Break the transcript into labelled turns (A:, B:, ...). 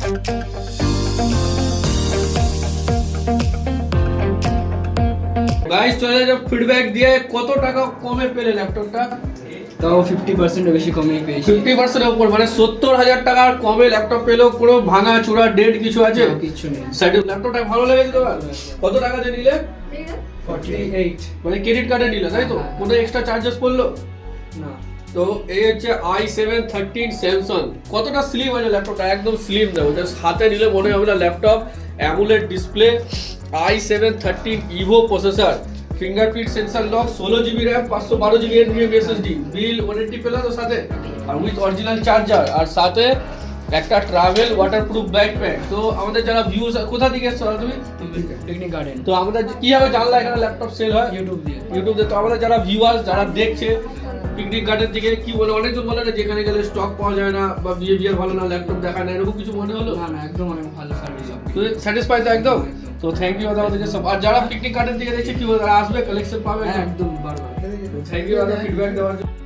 A: Guys চলে যাও feedback দিয়ে কত টাকা কমে পেলে ল্যাপটপটা?
B: তাও 50% বেশি কমেই পেয়েছি।
A: 50% এর উপর, মানে 70,000 টাকার কমে ল্যাপটপ পেলো। কোনো ভাঙা চূড়া ডেট কিছু আছে?
B: কিছু নেই।
A: সাইডে ল্যাপটপটা ভালো লেগেছে তোমার? কত টাকা দিয়ে নিলে?
B: 48
A: মানে ক্রেডিট কার্ডে নিলে তাই তো? কোনো এক্সট্রা চার্জেস পড়লো
B: না।
A: তো এই হচ্ছে i7-13 স্যামসাং। কতটা স্লিম আছে ল্যাপটপটা, একদম স্লিম দেখো, জাস্ট হাতে নিলে মনে হবে না laptop. AMOLED display, i7-13 evo processor, fingerprint sensor lock, 16GB RAM, 512GB NVMe SSD, bill warranty পেলা তো সাথে, আর উইথ অরিজিনাল চার্জার, আর সাথে একটা ট্রাভেল ওয়াটারপ্রুফ ব্যাকপ্যাক। তো আমাদের যারা ভিউজ, কোথা থেকে এসছো তুমি?
B: Technique garden.
A: তো আমাদের কিভাবে জানলা এখানে ল্যাপটপ সেল হয়?
B: ইউটিউব দিয়ে।
A: তো আমাদের যারা ভিউয়ার্স যারা দেখছে পিকনিক গার্ডেন থেকে, কি বলে, অনেকজন বলে না যেখানে গেলে স্টক পাওয়া যায় না বা বিহেভিয়ার ভালো না, ল্যাপটপ দেখায় না, এরকম কিছু মনে হলো?
B: না না, একদম অনেক ভালো সার্ভিস।
A: তো স্যাটিসফাই তো একদম? তো থ্যাংক ইউ দাদা আমাদেরকে সব। আর যারা পিকনিক গার্ডেন থেকে দেখছে কি বলে, তারা আসবে, কালেকশন পাবে?
B: একদম বারবার।
A: থ্যাংক ইউ দাদা ফিডব্যাক দেওয়ার জন্য।